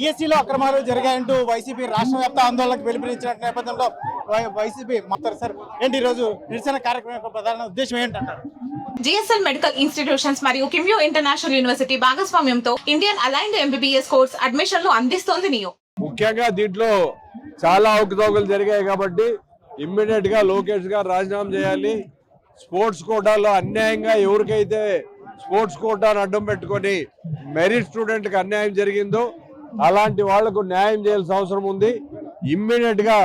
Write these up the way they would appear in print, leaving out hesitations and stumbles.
ఈఎస్సీలో అక్రమాలు జరిగాయంటూ వైసీపీ రాష్ట్ర వ్యాప్త ఆందోళనకు పిలుపునిచ్చిన నేపథ్యంలో వైసీపీ మాట్లాడారు సార్. ఏంటి ఈరోజు నిరసన కార్యక్రమం యొక్క ప్రధాన ఉద్దేశం ఏంటంటారు? జిఎస్ఎల్ మెడికల్ ఇన్స్టిట్యూషన్స్ మరియు కిమ్యూ ఇంటర్నేషనల్ యూనివర్సిటీ భాగస్వామ్యంతో ఇండియన్ అలైన్డ్ ఎంబీబీఎస్ కోర్స్ అడ్మిషన్లు అందిస్తోంది నియో. ముఖ్యంగా దీంట్లో చాలా అవకతవకలు జరిగాయి కాబట్టి ఇమ్మీడియట్ గా లోకేష్ గారు రాజీనామా చేయాలి. స్పోర్ట్స్ కోటాలో అన్యాయంగా ఎవరికైతే స్పోర్ట్స్ కోటాను అడ్డం పెట్టుకొని మెరిట్ స్టూడెంట్ కి అన్యాయం జరిగిందో అలాంటి వాళ్లకు న్యాయం చేయాల్సిన అవసరం ఉంది. ఇమ్మీడియట్ గా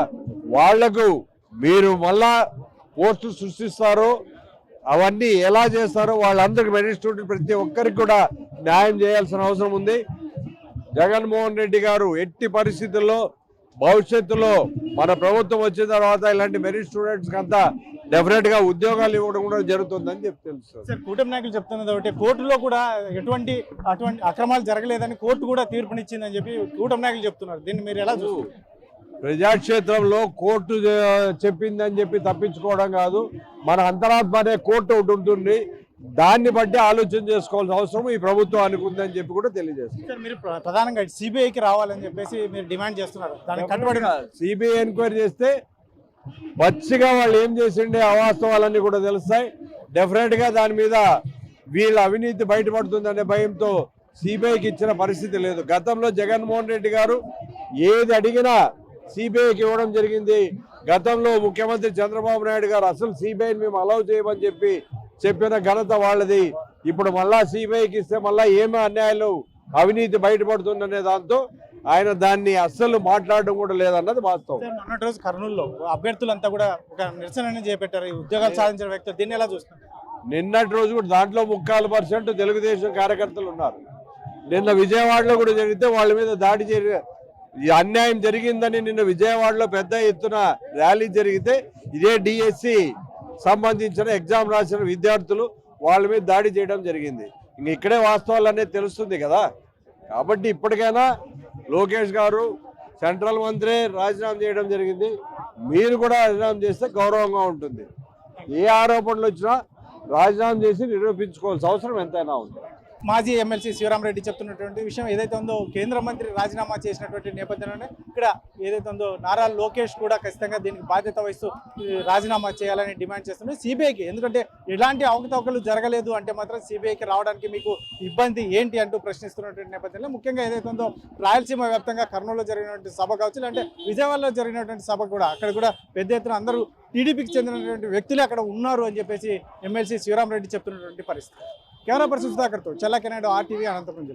వాళ్లకు మీరు మళ్ళా పోస్టులు సృష్టిస్తారో అవన్నీ ఎలా చేస్తారో వాళ్ళందరికీ మెరిట్ స్టూడెంట్ ప్రతి ఒక్కరికి కూడా న్యాయం చేయాల్సిన అవసరం ఉంది. జగన్మోహన్ రెడ్డి గారు ఎట్టి పరిస్థితుల్లో భవిష్యత్తులో మన ప్రభుత్వం వచ్చిన తర్వాత ఇలాంటి మెరిట్ స్టూడెంట్స్ అంతా డెఫినెట్ గా ఉద్యోగాలు ఇవ్వడం కూడా జరుగుతుందని చెప్పి తెలుస్తుంది. సార్, కూటమి నాయకులు చెప్తున్నది ఒకటి, కోర్టులో కూడా అటువంటి అక్రమాలు జరగలేదని కోర్టు కూడా తీర్పునిచ్చిందని చెప్పి కూటమి నాయకులు చెప్తున్నారు. దీన్ని మీరు ఎలా చూస్తారు? ప్రజాక్షేత్రంలో కోర్టు చెప్పిందని చెప్పి తప్పించుకోవడం కాదు, మన అంతరాత్మ అనే కోర్టు ఒకటి ఉంటుంది. దాన్ని బట్టి ఆలోచన చేసుకోవాల్సిన అవసరం ఈ ప్రభుత్వం అనుకుందని చెప్పి కూడా తెలియజేస్తారు. సార్, మీరు ప్రధానంగా సిబిఐకి రావాలని చెప్పేసి మీరు డిమాండ్ చేస్తున్నారు. దానికి కట్టుబడి సిబిఐ ఎంక్వైరీ చేస్తే పచ్చిగా వాళ్ళు ఏం చేసిండే అవాస్తవాలన్నీ కూడా తెలుస్తాయి. డెఫినెట్ గా దాని మీద వీళ్ళ అవినీతి బయటపడుతుందనే భయంతో సిబిఐకి ఇచ్చిన పరిస్థితి లేదు. గతంలో జగన్మోహన్ రెడ్డి గారు ఏది అడిగినా సిబిఐకి ఇవ్వడం జరిగింది. గతంలో ముఖ్యమంత్రి చంద్రబాబు నాయుడు గారు అసలు సిబిఐని మేము అలౌ చేయమని చెప్పిన ఘనత వాళ్ళది. ఇప్పుడు మళ్ళా సిబిఐకి ఇస్తే మళ్ళా ఏమీ అన్యాయాలు అవినీతి బయటపడుతుందనే దాంతో ఆయన దాన్ని అస్సలు మాట్లాడడం కూడా లేదన్నది వాస్తవం. మొన్నటి రోజు కర్నూలులో అభ్యర్థులంతా కూడా ఒక నిరసన చేపట్టారు, ఉద్యోగాలు సాధించిన వ్యక్తులు. దీన్ని ఎలా చూస్తున్నారు? నిన్నటి రోజు కూడా దాంట్లో 3% తెలుగుదేశం కార్యకర్తలు ఉన్నారు. నిన్న విజయవాడలో కూడా జరిగితే వాళ్ళ మీద దాడి అన్యాయం జరిగిందని నిన్న విజయవాడలో పెద్ద ఎత్తున ర్యాలీ జరిగితే ఇదే డిఎస్సి సంబంధించిన ఎగ్జామ్ రాసిన విద్యార్థులు వాళ్ళ మీద దాడి చేయడం జరిగింది. ఇంక ఇక్కడే వాస్తవాలు అనేది తెలుస్తుంది కదా. కాబట్టి ఇప్పటికైనా లోకేష్ గారు సెంట్రల్ మంత్రి రాజీనామా చేయడం జరిగింది, మీరు కూడా రాజీనామా చేస్తే గౌరవంగా ఉంటుంది. ఏ ఆరోపణలు వచ్చినా రాజీనామా చేసి నిరూపించుకోవాల్సిన అవసరం ఎంతైనా ఉంది. మాజీ ఎమ్మెల్సీ శివరామరెడ్డి చెప్తున్నటువంటి విషయం ఏదైతే ఉందో, కేంద్ర మంత్రి రాజీనామా చేసినటువంటి నేపథ్యంలోనే ఇక్కడ ఏదైతే ఉందో నారా లోకేష్ కూడా ఖచ్చితంగా దీనికి బాధ్యత వహిస్తూ రాజీనామా చేయాలని డిమాండ్ చేస్తున్నారు సిబిఐకి. ఎందుకంటే ఎలాంటి అవకతవకలు జరగలేదు అంటే మాత్రం సిబిఐకి రావడానికి మీకు ఇబ్బంది ఏంటి అంటూ ప్రశ్నిస్తున్నటువంటి నేపథ్యంలో ముఖ్యంగా ఏదైతే ఉందో రాయలసీమ వ్యాప్తంగా కర్నూలులో జరిగినటువంటి సభ కావచ్చు, అంటే విజయవాడలో జరిగినటువంటి సభ కూడా అక్కడ కూడా పెద్ద ఎత్తున అందరూ టీడీపీకి చెందినటువంటి వ్యక్తులు అక్కడ ఉన్నారు అని చెప్పేసి ఎమ్మెల్సీ శివరామరెడ్డి చెప్తున్నటువంటి పరిస్థితి. కెమెరా పర్సన్ సుధాకర్తో చెల్లా కెనాడో RTV, అనంతపురం జిల్లా.